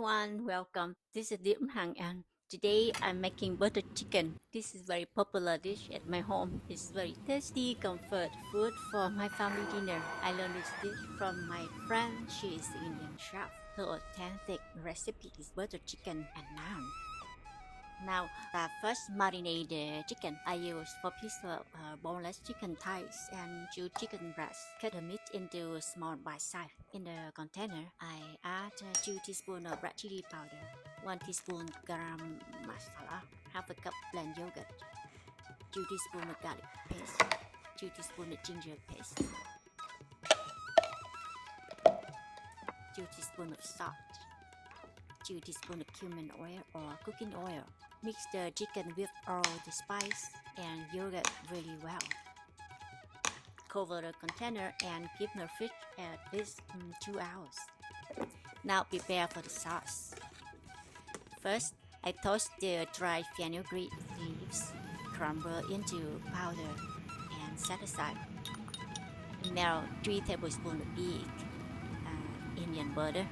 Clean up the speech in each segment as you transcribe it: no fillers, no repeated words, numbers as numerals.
everyone, welcome. This is Dim Hang and today I'm making butter chicken. This is very popular dish at my home. It's very tasty comfort food for my family dinner. I learned this dish from my friend. She is Indian chef. Her authentic recipe is butter chicken and naan. Now, first marinate the chicken. I use 4 pieces of boneless chicken thighs and 2 chicken breasts. Cut the meat into small bite size. In the container, I add 2 teaspoons of red chili powder, 1 teaspoon garam masala, half a cup blend yogurt, 2 teaspoons of garlic paste, 2 teaspoons of ginger paste, 2 teaspoons of salt, 2 teaspoons of cumin oil or cooking oil. Mix the chicken with all the spice and yogurt really well. Cover the container and keep in the fridge at least 2 hours. Now prepare for the sauce. First, I toast the dried fenugreek leaves, crumble into powder and set aside. Melt 3 tablespoons of big Indian butter.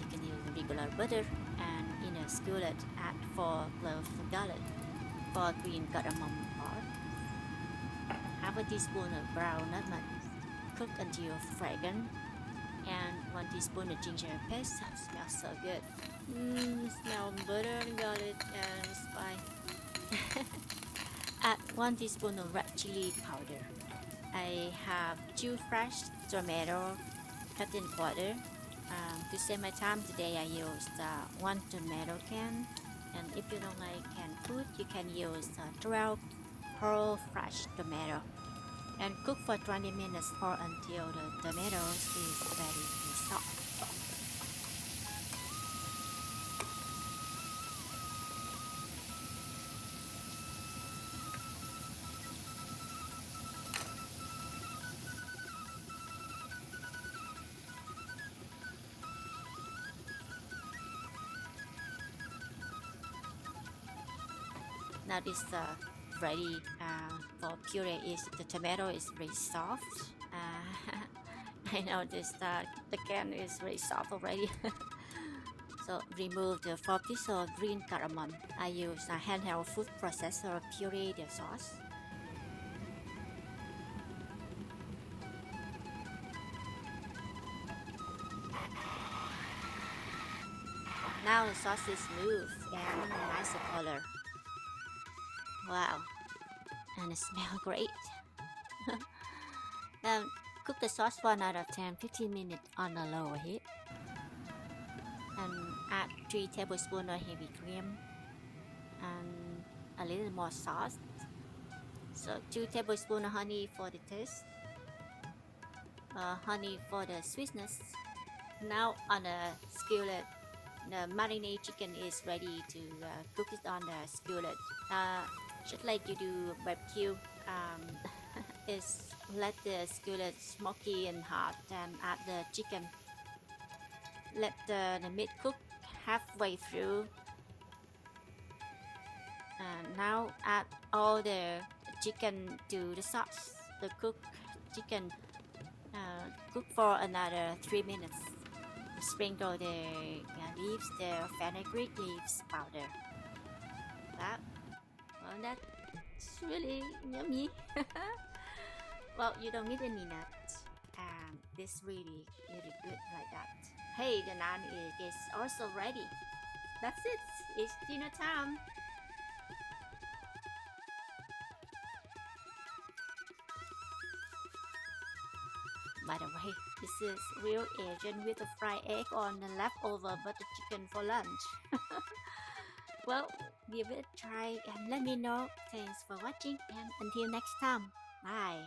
You can use regular butter, and in a skillet add 4 cloves of garlic, 4 green cardamom pods, half a teaspoon of ground nutmeg. Cook until fragrant, and 1 teaspoon of ginger paste. Smells so good. Smell butter, garlic, and spice. Add 1 teaspoon of red chili powder. I have 2 fresh tomatoes cut in quarter. To save my time today, I used 1 tomato can, and if you don't like canned food, you can use 12 whole fresh tomato, and cook for 20 minutes or until the tomatoes is ready to soft. Now this ready for puree. Is the tomato is very soft. I know this the can is very soft already. So remove the 4 pieces of green cardamom. I use a handheld food processor to puree the sauce. Now the sauce is smooth and nice color. Wow, and it smells great. Now cook the sauce for another 10-15 minutes on a low heat, and add 3 tablespoons of heavy cream and a little more sauce. So 2 tablespoons of honey for the taste, honey for the sweetness. Now on a skillet, the marinated chicken is ready to cook it on the skillet. Just like you do barbecue, is let the skillet smoky and hot, and add the chicken. Let the meat cook halfway through. Now add all the chicken to the sauce. The cooked chicken cook for another 3 minutes. Sprinkle the leaves, the fenugreek leaves powder. That's really yummy. Well, you don't need any nuts, and this really good like that. Hey, the naan is also ready. That's it. It's dinner time. By the way, this is real Asian with a fried egg on the leftover butter chicken for lunch. Well, give it a try and let me know. Thanks for watching, and until next time. Bye.